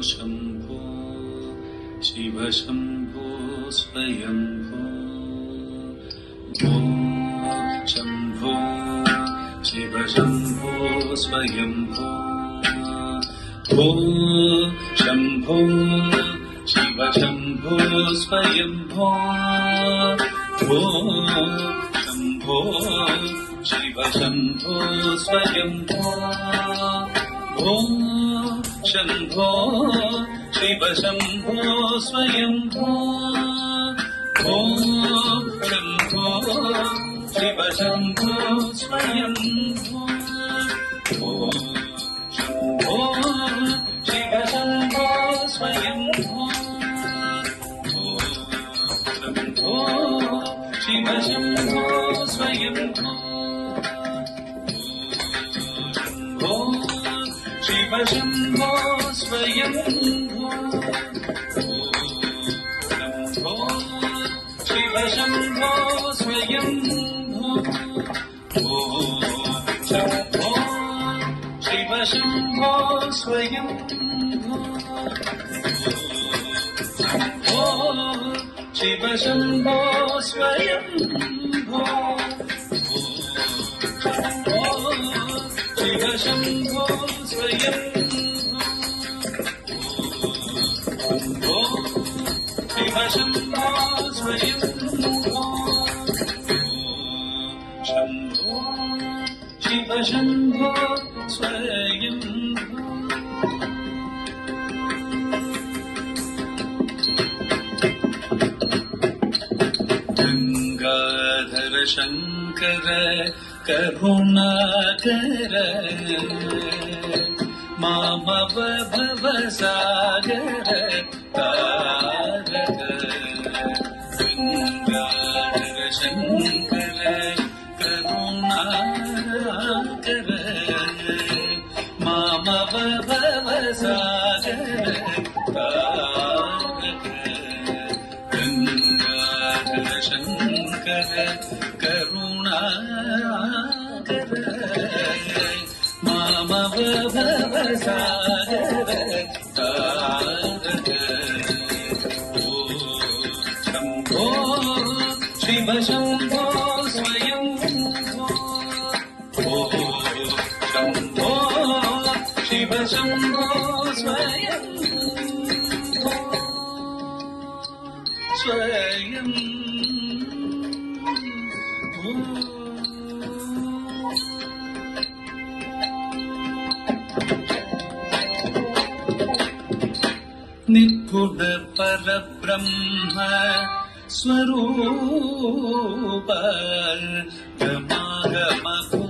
शम्भो शिव शम्भो स्वयम्भो शम्भो शिव शम्भो स्वयम्भो शम्भो शिव शम्भो स्वयम्भो शम्भो शिव शम्भो स्वयम्भो शम्भो शिव शम्भो स्वयम्भो शम्भो शिव शम्भो स्वयम्भो शम्भो शिव शम्भो स्वयम्भो शम्भो शिव शम्भो स्वयम्भो शम्भो शिव शम्भो स्वयम्भो शम्भो शिव शम्भो स्वयम्भो शम्भो शिव शम्भो स्वयम्भो शम्भो शिव शम्भो स्वयम्भो शम्भो शिव शम्भो स्वयम्भो शिव शम्भो स्वयम्भो शम्भो शिव शम्भो स्वयम्भो गंगाधर शंकर करुणाकर मामव भवसागर तारक गंगाधर शंकर करुणाकर मामव भवसागर तारक गंगाधर शंकर करुणाकर मामव भवसागर तारक शम्भो शिव शम्भो स्वयम्भो शम्भो शिव शम्भो स्वयम्भो स्वयम्भो निर्गुण परब्रह्म स्वरूप गमागमभूत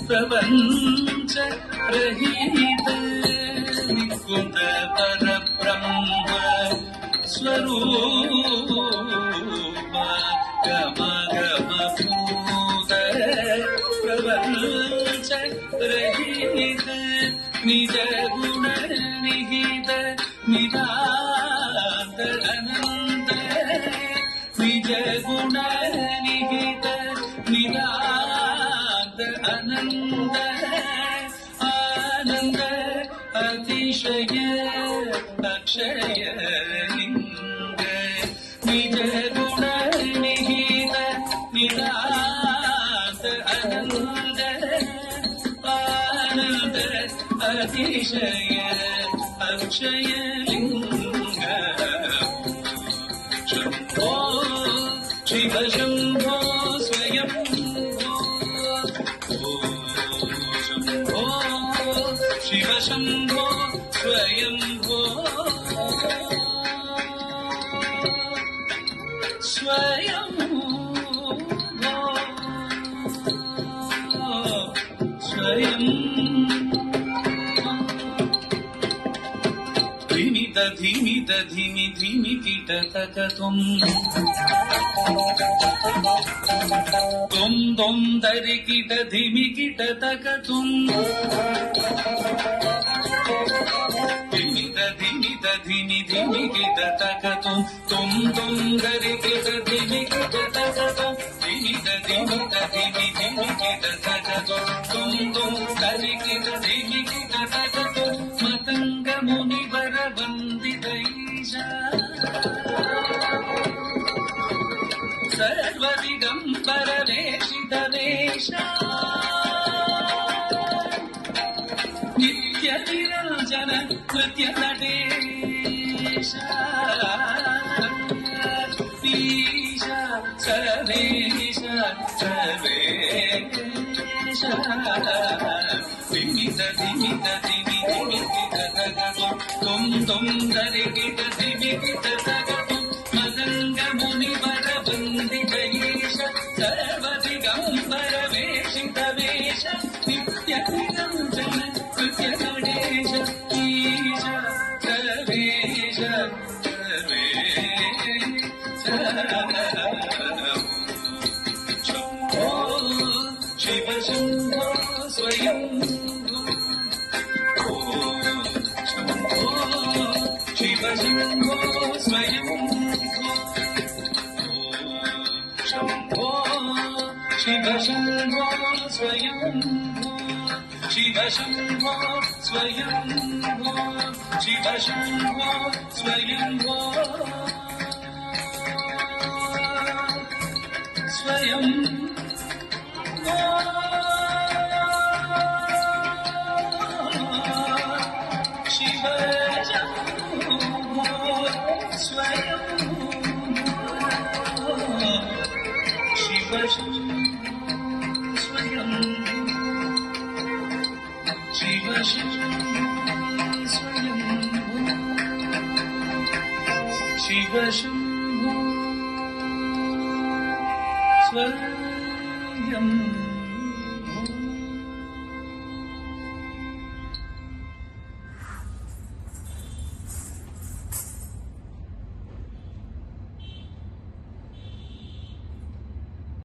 प्रपञ्च रहित निर्गुण परब्रह्म स्वरूप गमागमभूत प्रपञ्च रहित निज गुण निहित निदान्त अनन्त निज गुण निहित निदान्त अनन्त आनन्द अतिशय अक्षय लिंग निज गुण निहित निदान्त अनन्त आनन्द अतिशय अक्षय लिंग शम्भो शिव शम्भो स्वयम्भो शम्भो शिव शम्भो स्वयम्भो धीमि धीमि धीमि कीटतकतुम तुम तुम दरि कीट धीमि कीटतकतुम धीमि धीमि धीमि धीमि कीटतकतुम तुम तुम दरि कीट धीमि कीटतकतुम धीमि धीमि धीमि धीमि कीटतकतुम तुम तुम दरि कीट धीमि कीटतकतुम मतंग నిత్య నిరంజన నృత్య నటేశ ఈశ సర్వేశ సర్వేశ ధిమిత ధిమిత ధిమి ధిమిత తగదు తుం తుం దరిగిట ధిమిత తగదు మదంగ మునివర వందిత ఈశ సర్వదిగంబర వేషిత వేష నిత్య నిరంజన నృత్య నటేశ ఈశ సర్వేశ శంభో శివ శంభో స్వయం శంభో శివ శంభో స్వయం శంభో శివ శంభో స్వయం శివ శంభో స్వయం శివ శంభో స్వయం స్వయం శివ స్వయం శివ స్వయం శివ స్వయం శివ స్వయం